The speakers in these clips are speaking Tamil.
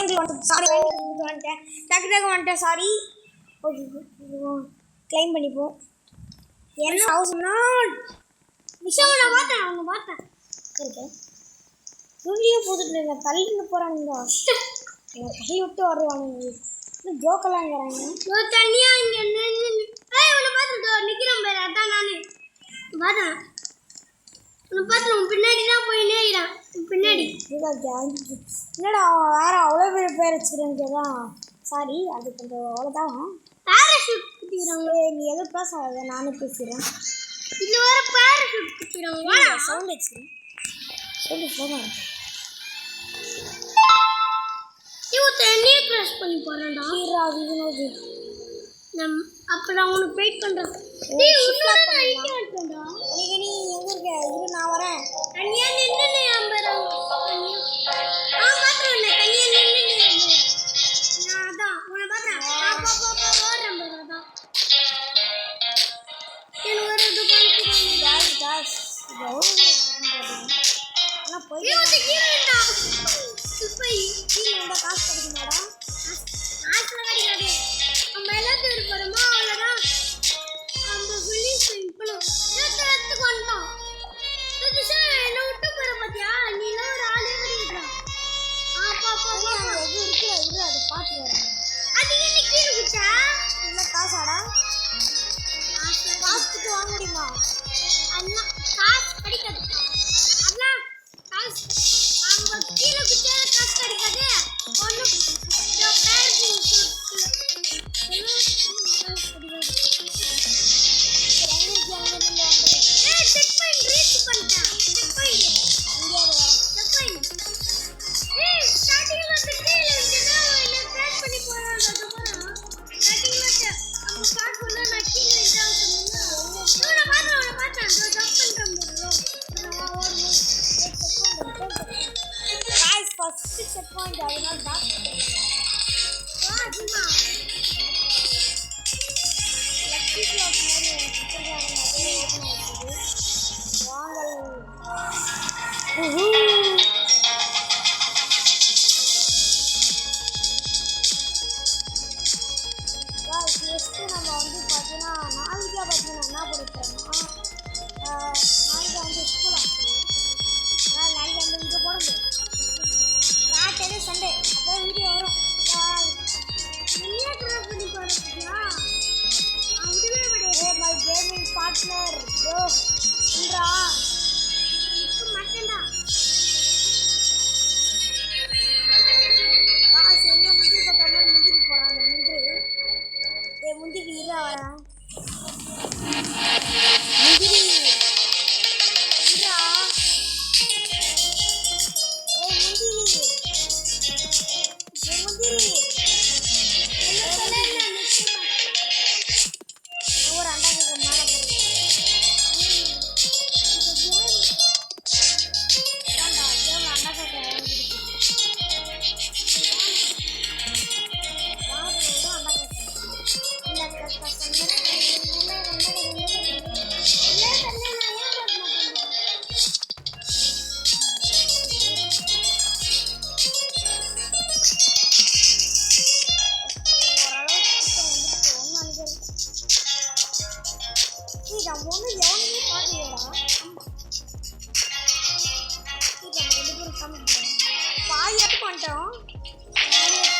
சாரி வந்துட்டேன் டக்கு வந்துட்டேன் சாரி. கிளைம் பண்ணிப்போம். என்ன அவசரம்னா விஷயம் நான் பார்த்தேன் அவங்க பார்த்தேன் இருக்கேன் துணியே போட்டுட்டு இருக்கேன் தள்ளிட்டு போகிறானுங்க எங்கள் கை விட்டு வருவானுங்க ஜோக்கெல்லாங்கிறாங்க தண்ணியா இங்கே உன்னை பார்த்துட்டு நிற்கிறேன் பேர் அதான் நான் பார்த்தேன் உன்னை பார்த்து உன் பின்னாடி தான் போய் நேரிடான் பின்னாடி என்னடா அவன் வேற அவ்வளோ பேர் வச்சுருக்கேன் சாரி அது கொஞ்சம் அவ்வளோதான் பேராஷூட் குத்திக்கிறாங்க. நீ எதுவும் பேசாத நானே பேசுகிறேன். இதில் வேறு பேராஷூட் குத்திக்கிறாங்க. சவுண்ட் வச்சுக்கிறேன் சொல்லி போகிறேன் இவன் தண்ணியை க்ராஷ் பண்ணி போகிறான்டா அது அப்போ நான் உனக்கு வெயிட் பண்ணுறேன். நீ எங்கே இருக்க இரு நான் வரேன். தனியா நின்று காசு கிடைக்குமாடா காசுல கிடைக்காது நம்ம எல்லாத்தையும் இருப்போமா அவ்வளோதான் அந்த பில்லிங் இப்போலாம் எடுத்துக்கு வந்துட்டோம் என்ன விட்டு போகிற பார்த்தியா நீலாம் ஒரு ஆளே கிடைக்கிறா எது இருக்கு இது அது பார்த்து வரேன் அது என்ன கீழே குச்சா இல்லை காசாடா காசுக்கு வாங்க முடியுமா அண்ணா காசு கிடைக்காது அண்ணா காசு அவங்க கீழே குச்சா காசு கிடைக்காது ஒன்றும் checkpoint I will not back. Lucky block நம்ம வந்து பார்த்தீங்கன்னா நாளைக்கா பார்த்தீங்கன்னா என்ன படிக்கிறோம்னா நாளைக்கு வந்து ஸ்கூல் ஆனால் நாளைக்கு வந்து இங்கே போட முடியும் சாட்டர்டே சண்டே அதான் வீடியோ வரும் பண்ணி போகிறா முடிவே கிடையாது மை கேமிங் பார்ட்னர் ப்ரோ என்றா மாட்டேன்டா காசு எங்கே முந்திரி கொட்ட மாதிரி முந்திரி போகிறாங்க முந்திரி முந்திரி இரா வரேன் முந்திரி இரா முந்திரி ஒரு அண்டாக்கு மேலே ஒன்று எவனுமே பார்க்கலையடா பாதியாட்டு பண்ணிட்டோம்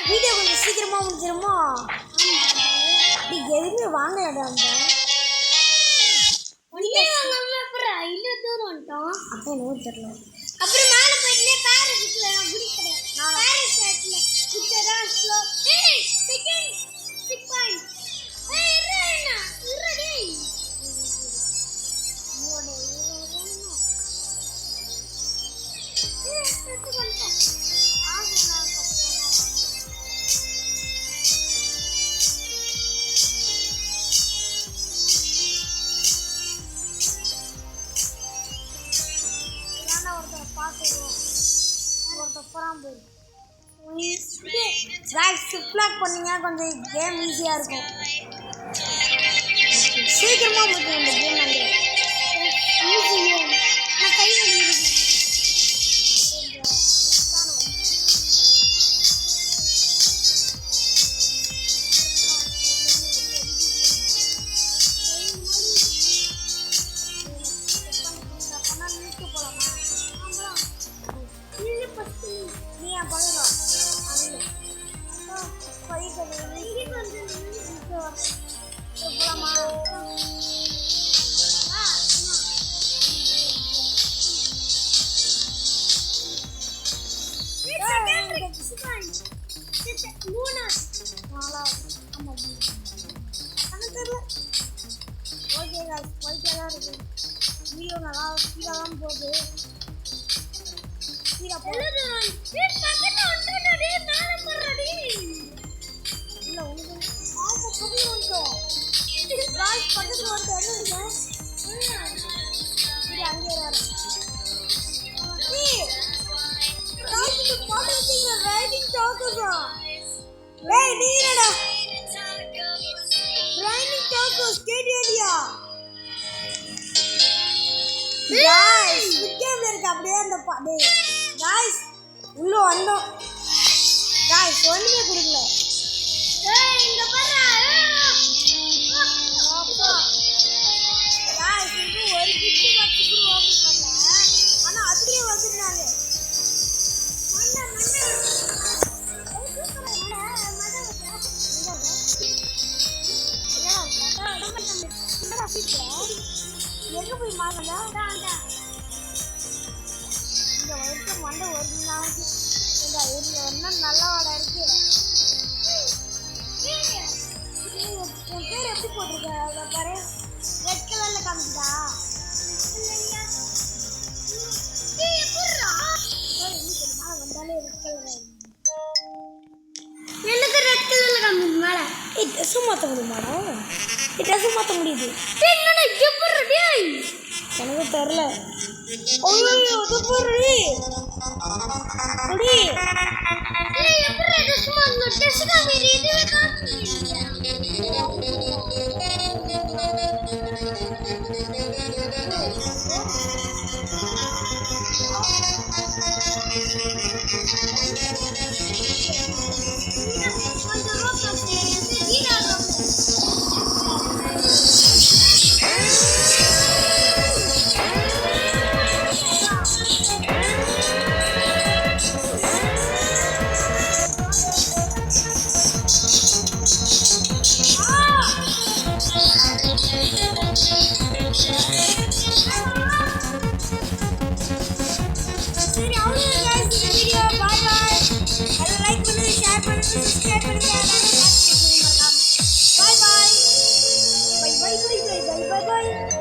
வீடியோ கொஞ்சம் சீக்கிரமாக முடிஞ்சிருமா அப்படி எதுவுமே வாங்கலடா அப்போ நோட் தெரியல அப்புறம் மேலே போயிட்டு பேராஷூட்ல நான் குடிக்கிறேன் பேராஷூட்ல குச்சரா ஸ்லோ செகண்ட் 6 பாயிண்ட் பண்ணீங்க கொஞ்சம் கேம் ஈஸியாக இருக்கும் சீக்கிரமாக முடியும் இந்த கேம் நினைக்கிறேன் நான் கை டேய் நீங்கடா ரைனிங் டாக்கோஸ் கேடியா गाइस கேம்ல இருக்க அப்படியே அந்த டேய் गाइस உள்ள வந்தோம் गाइस ஒண்ணுமே குடுக்கல ஏய் இங்க பாரு அப்பா गाइस இது ஒரு கிட்டி வச்சு கூட ஓபன் பண்ணல ஆனா அதுலயே வந்துட்டாங்க மண்ண எங்க போய் மாங்கடா இந்த வயிற்று மண்டை ஒரு நாளைக்கு இந்த ஊர்ல ஒன்றும் நல்ல வாடை இருக்கு உன் பேர் எப்படி போட்டிருக்க அதை பாரு ரெட் கலர்ல காமிக்குதா வந்தாலே ரெட் கலர் எனக்கு ரெட் கலர்ல காமிக்குது மேல ட்ரெஸ் மாற்ற முடியுமாடா ட்ரெஸ் மாற்ற முடியுது எனக்கு தெரியல ஐயோ இது போறி குடி ஏய் எப்படி ட்ரெஸ் மாத்தணும் ட்ரெஸ் காமிரி இதுல Bye bye.